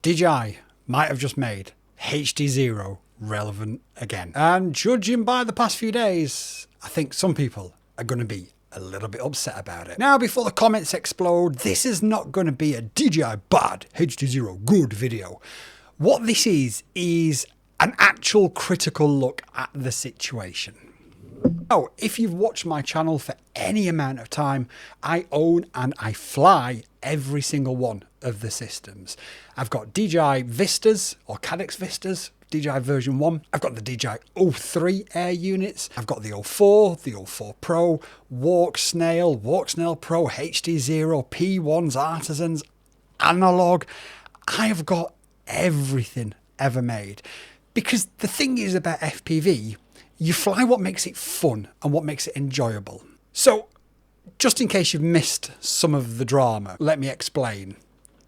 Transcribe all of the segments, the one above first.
DJI might have just made HDZero relevant again. And judging by the past few days, I think some people are going to be a little bit upset about it. Now, before the comments explode, this is not going to be a DJI bad, HDZero good video. What this is an actual critical look at the situation. Now, if you've watched my channel for any amount of time, I own and I fly every single one of the systems. I've got DJI Vistas or Caddx Vistas, DJI version 1. I've got the DJI O3 air units. I've got the O4, the O4 Pro, Walksnail, Walksnail Pro, HDZero, P1s, Artisans, analog. I have got everything ever made. Because the thing is about FPV, you fly what makes it fun and what makes it enjoyable. So, just in case you've missed some of the drama, let me explain.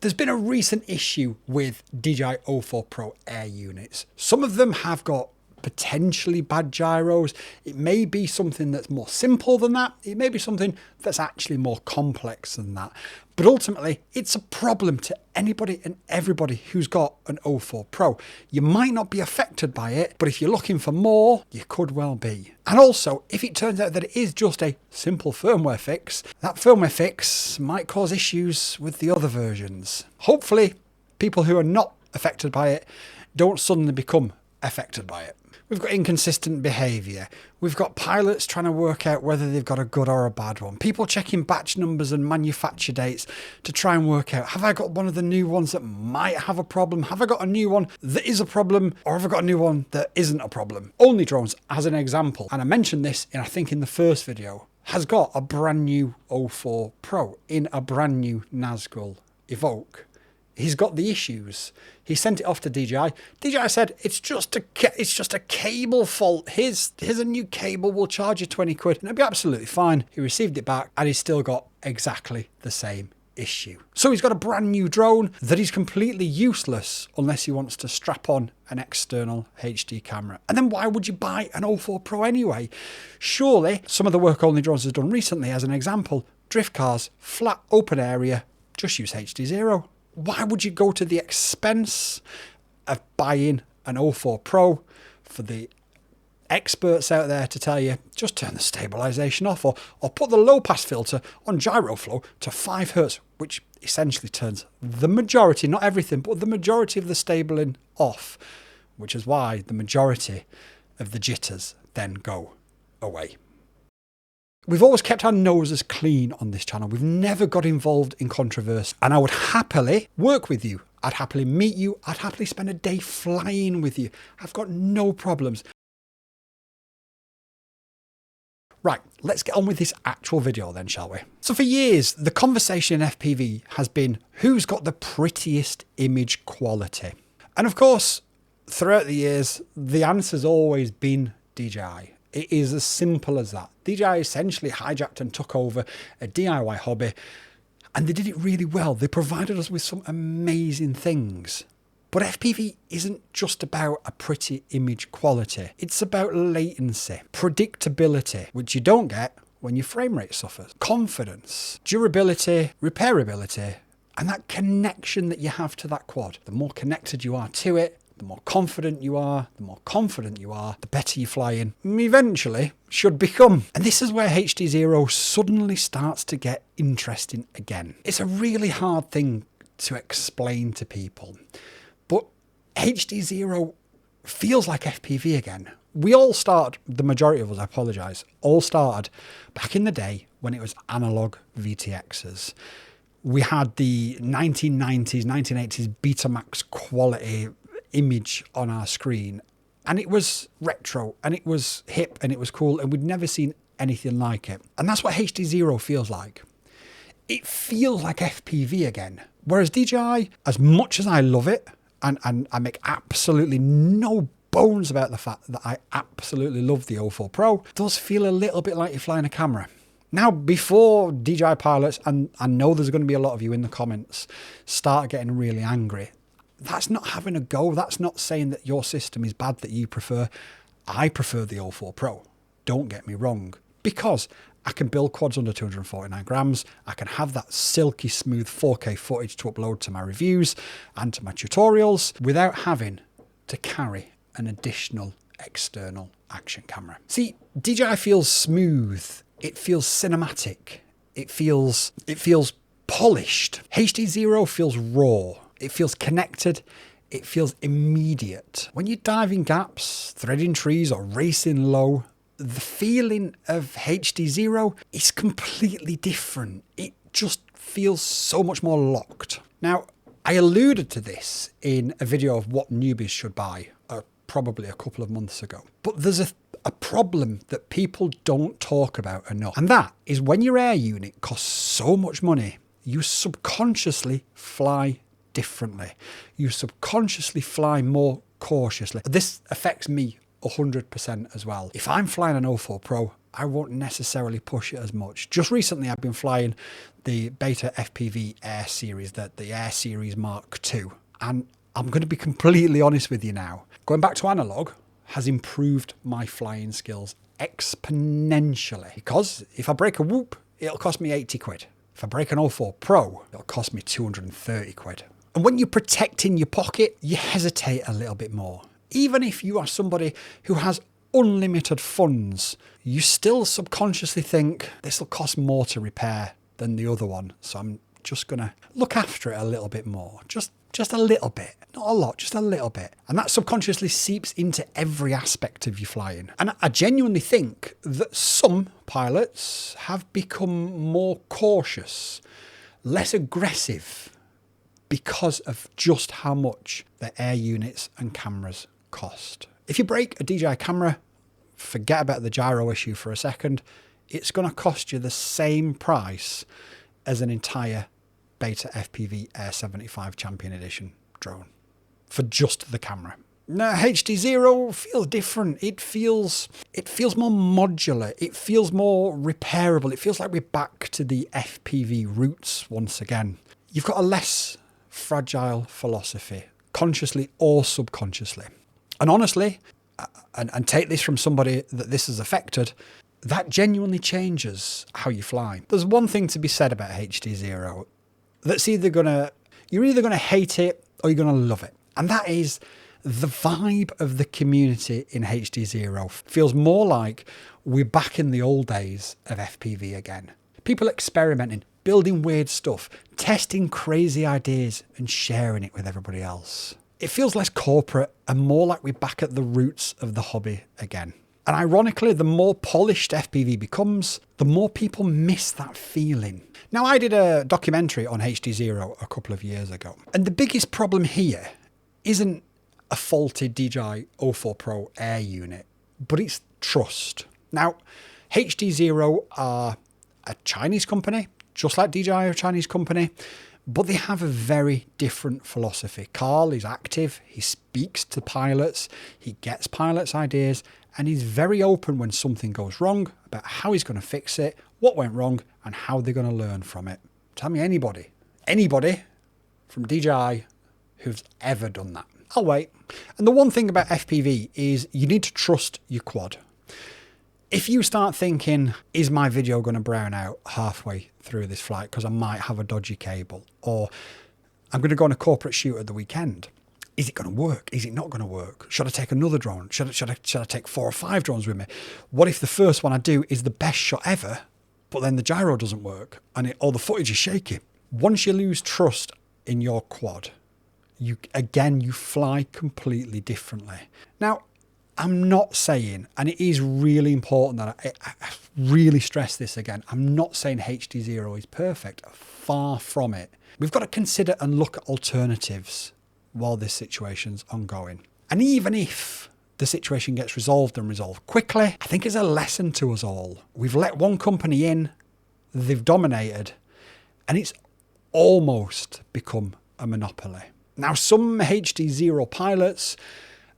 There's been a recent issue with DJI O4 Pro air units. Some of them have got potentially bad gyros. It may be something that's more simple than that. It may be something that's actually more complex than that. But ultimately, it's a problem to anybody and everybody who's got an O4 Pro. You might not be affected by it, but if you're looking for more, you could well be. And also, if it turns out that it is just a simple firmware fix, that firmware fix might cause issues with the other versions. Hopefully, people who are not affected by it don't suddenly become affected by it. We've got inconsistent behaviour. We've got pilots trying to work out whether they've got a good or a bad one. People checking batch numbers and manufacture dates to try and work out, have I got one of the new ones that might have a problem? Have I got a new one that is a problem? Or have I got a new one that isn't a problem? Only Drones, as an example, and I mentioned this I think in the first video, has got a brand new O4 Pro in a brand new Nazgul Evoke. He's got the issues. He sent it off to DJI. DJI said, it's just a cable fault. Here's a new cable. We'll charge you 20 quid. And it'll be absolutely fine. He received it back and he's still got exactly the same issue. So he's got a brand new drone that is completely useless unless he wants to strap on an external HD camera. And then why would you buy an O4 Pro anyway? Surely some of the work Only Drones has done recently, as an example, drift cars, flat open area, just use HDZero. Why would you go to the expense of buying an O4 Pro for the experts out there to tell you, just turn the stabilization off or put the low pass filter on gyro flow to 5 Hertz, which essentially turns the majority, not everything, but the majority of the stabling off, which is why the majority of the jitters then go away. We've always kept our noses clean on this channel. We've never got involved in controversy. And I would happily work with you. I'd happily meet you. I'd happily spend a day flying with you. I've got no problems. Right, let's get on with this actual video then, shall we? So for years, the conversation in FPV has been who's got the prettiest image quality. And of course, throughout the years, the answer's always been DJI. It is as simple as that. DJI essentially hijacked and took over a DIY hobby, and they did it really well. They provided us with some amazing things. But FPV isn't just about a pretty image quality. It's about latency, predictability, which you don't get when your frame rate suffers, confidence, durability, repairability, and that connection that you have to that quad. The more connected you are to it, the more confident you are, the better you fly in. Eventually, should become. And this is where HDZero suddenly starts to get interesting again. It's a really hard thing to explain to people, but HDZero feels like FPV again. We all started, the majority of us, I apologise, all started back in the day when it was analog VTXs. We had the 1990s, 1980s Betamax quality image on our screen, and it was retro and it was hip and it was cool, and we'd never seen anything like it. And that's what HDZero feels like. It feels like FPV again. Whereas DJI, as much as I love it, and I make absolutely no bones about the fact that I absolutely love the O4 Pro, it does feel a little bit like you're flying a camera. Now, before DJI pilots, and I know there's going to be a lot of you in the comments, start getting really angry, that's not having a go. That's not saying that your system is bad that you prefer. I prefer the O4 Pro. Don't get me wrong. Because I can build quads under 249 grams. I can have that silky smooth 4K footage to upload to my reviews and to my tutorials without having to carry an additional external action camera. See, DJI feels smooth. It feels cinematic. It feels polished. HDZero feels raw. It feels connected. It feels immediate. When you dive in gaps, threading trees or racing low, the feeling of HDZero is completely different. It just feels so much more locked. Now, I alluded to this in a video of what newbies should buy probably a couple of months ago. But there's a problem that people don't talk about enough. And that is when your air unit costs so much money, you subconsciously fly differently. You subconsciously fly more cautiously. This affects me 100% as well. If I'm flying an O4 Pro, I won't necessarily push it as much. Just recently, I've been flying the Beta FPV Air Series, the Air Series Mark II. And I'm going to be completely honest with you now. Going back to analog has improved my flying skills exponentially. Because if I break a whoop, it'll cost me 80 quid. If I break an O4 Pro, it'll cost me 230 quid. And when you're protecting your pocket, you hesitate a little bit more. Even if you are somebody who has unlimited funds, you still subconsciously think this will cost more to repair than the other one. So I'm just going to look after it a little bit more. Just a little bit. Not a lot, just a little bit. And that subconsciously seeps into every aspect of your flying. And I genuinely think that some pilots have become more cautious, less aggressive, because of just how much their air units and cameras cost. If you break a DJI camera, forget about the gyro issue for a second, it's going to cost you the same price as an entire Beta FPV Air 75 Champion Edition drone for just the camera. Now, HDZero feels different. It feels more modular. It feels more repairable. It feels like we're back to the FPV roots once again. You've got a less fragile philosophy, consciously or subconsciously. And honestly, and take this from somebody that this has affected, that genuinely changes how you fly. There's one thing to be said about HDZero that's you're either going to hate it or you're going to love it. And that is the vibe of the community in HDZero feels more like we're back in the old days of FPV again. People experimenting, building weird stuff, testing crazy ideas and sharing it with everybody else. It feels less corporate and more like we're back at the roots of the hobby again. And ironically, the more polished FPV becomes, the more people miss that feeling. Now, I did a documentary on HDZero a couple of years ago. And the biggest problem here isn't a faulty DJI O4 Pro air unit, but it's trust. Now, HDZero are a Chinese company, just like DJI are a Chinese company, but they have a very different philosophy. Carl is active, he speaks to pilots, he gets pilots' ideas, and he's very open when something goes wrong about how he's going to fix it, what went wrong, and how they're going to learn from it. Tell me anybody from DJI who's ever done that. I'll wait. And the one thing about FPV is you need to trust your quad. If you start thinking, is my video going to brown out halfway through this flight because I might have a dodgy cable, or I'm going to go on a corporate shoot at the weekend, is it going to work? Is it not going to work? Should I take another drone? Should I take 4 or 5 drones with me? What if the first one I do is the best shot ever, but then the gyro doesn't work and all the footage is shaky? Once you lose trust in your quad, you fly completely differently. Now, I'm not saying, and it is really important that I really stress this again, I'm not saying HDZero is perfect. Far from it. We've got to consider and look at alternatives while this situation's ongoing. And even if the situation gets resolved and resolved quickly, I think it's a lesson to us all. We've let one company in, they've dominated, and it's almost become a monopoly. Now, some HDZero pilots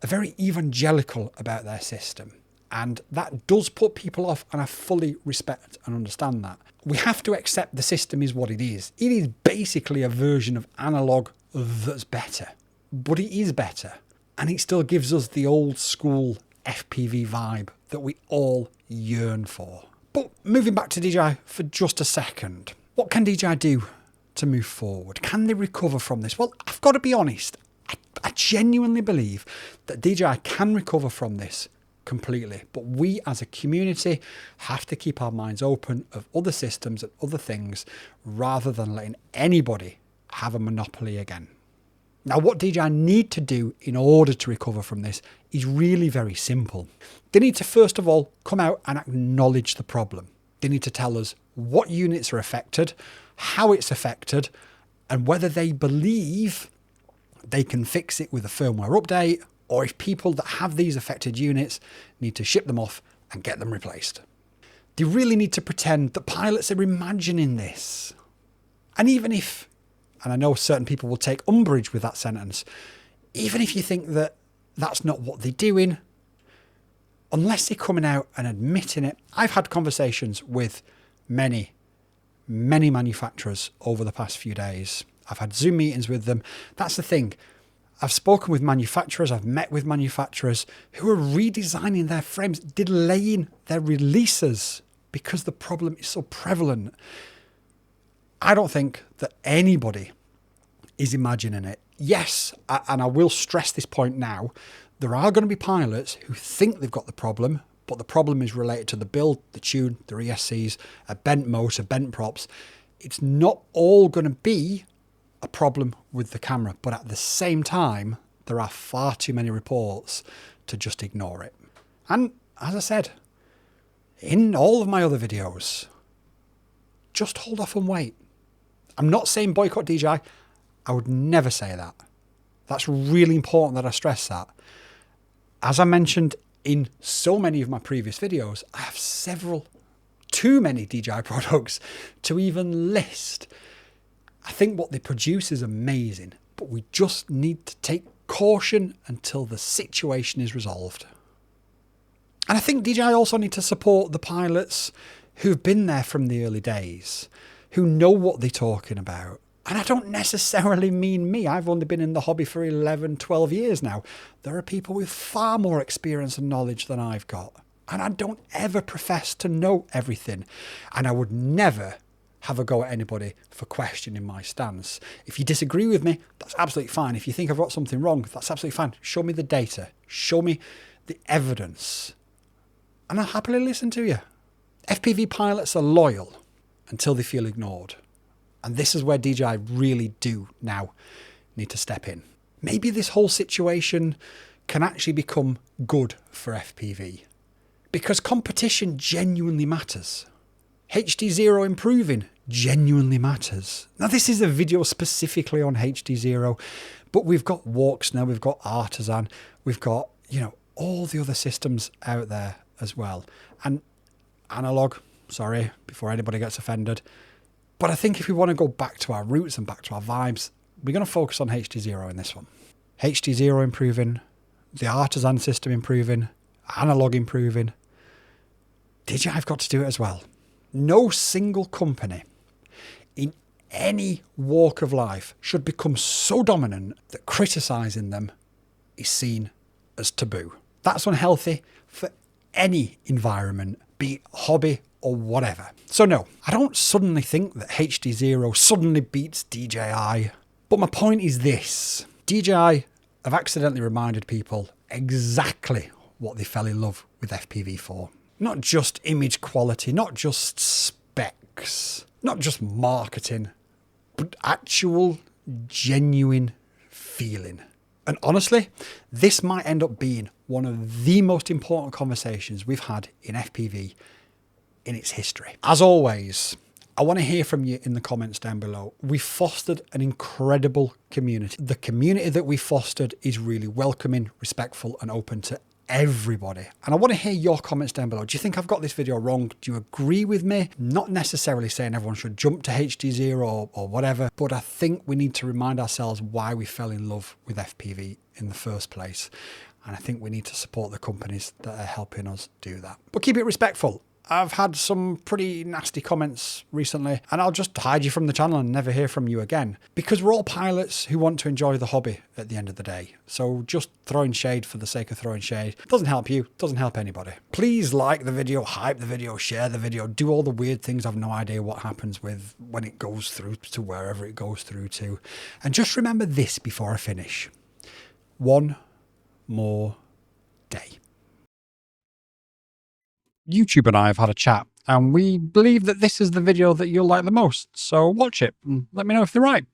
are very evangelical about their system, and that does put people off, and I fully respect and understand that. We have to accept the system is what it is. It is basically a version of analog that's better, but it is better, and it still gives us the old school FPV vibe that we all yearn for. But moving back to DJI for just a second, what can DJI do to move forward? Can they recover from this? Well, I've got to be honest. I genuinely believe that DJI can recover from this completely, but we as a community have to keep our minds open of other systems and other things rather than letting anybody have a monopoly again. Now, what DJI need to do in order to recover from this is really very simple. They need to first of all come out and acknowledge the problem. They need to tell us what units are affected, how it's affected, and whether they believe they can fix it with a firmware update, or if people that have these affected units need to ship them off and get them replaced. They really need to pretend that pilots are imagining this. And even if, and I know certain people will take umbrage with that sentence, even if you think that that's not what they're doing, unless they're coming out and admitting it. I've had conversations with many manufacturers over the past few days. I've had Zoom meetings with them. That's the thing. I've spoken with manufacturers, I've met with manufacturers who are redesigning their frames, delaying their releases because the problem is so prevalent. I don't think that anybody is imagining it. Yes, and I will stress this point now, there are going to be pilots who think they've got the problem, but the problem is related to the build, the tune, the ESCs, a bent motor, bent props. It's not all going to be a problem with the camera, but at the same time, there are far too many reports to just ignore it. And as I said, in all of my other videos, just hold off and wait. I'm not saying boycott DJI. I would never say that. That's really important that I stress that. As I mentioned in so many of my previous videos, I have too many DJI products to even list. I think what they produce is amazing, but we just need to take caution until the situation is resolved. And I think DJI also need to support the pilots who've been there from the early days, who know what they're talking about. And I don't necessarily mean me. I've only been in the hobby for 11, 12 years now. There are people with far more experience and knowledge than I've got. And I don't ever profess to know everything. And I would never have a go at anybody for questioning my stance. If you disagree with me, that's absolutely fine. If you think I've got something wrong, that's absolutely fine. Show me the data. Show me the evidence. And I'll happily listen to you. FPV pilots are loyal until they feel ignored. And this is where DJI really do now need to step in. Maybe this whole situation can actually become good for FPV because competition genuinely matters. HDZero improving genuinely matters. Now, this is a video specifically on HDZero, but we've got Walksnail, we've got Artisan, we've got, all the other systems out there as well. And analog, sorry, before anybody gets offended. But I think if we want to go back to our roots and back to our vibes, we're going to focus on HDZero in this one. HDZero improving, the Artisan system improving, analog improving. DJI've got to do it as well. No single company in any walk of life should become so dominant that criticising them is seen as taboo. That's unhealthy for any environment, be it hobby or whatever. So no, I don't suddenly think that HDZero suddenly beats DJI. But my point is this. DJI have accidentally reminded people exactly what they fell in love with FPV for. Not just image quality, not just specs, not just marketing, but actual genuine feeling. And honestly, this might end up being one of the most important conversations we've had in FPV in its history. As always, I want to hear from you in the comments down below. We fostered an incredible community. The community that we fostered is really welcoming, respectful, and open to everybody. And I want to hear your comments down below. Do you think I've got this video wrong? Do you agree with me? Not necessarily saying everyone should jump to HDZero or whatever, but I think we need to remind ourselves why we fell in love with FPV in the first place. And I think we need to support the companies that are helping us do that. But keep it respectful. I've had some pretty nasty comments recently, and I'll just hide you from the channel and never hear from you again. Because we're all pilots who want to enjoy the hobby at the end of the day. So just throwing shade for the sake of throwing shade doesn't help you, doesn't help anybody. Please like the video, hype the video, share the video, do all the weird things I've no idea what happens with when it goes through to wherever it goes through to. And just remember this before I finish. One more day. YouTube and I have had a chat, and we believe that this is the video that you'll like the most, so watch it and let me know if they're right.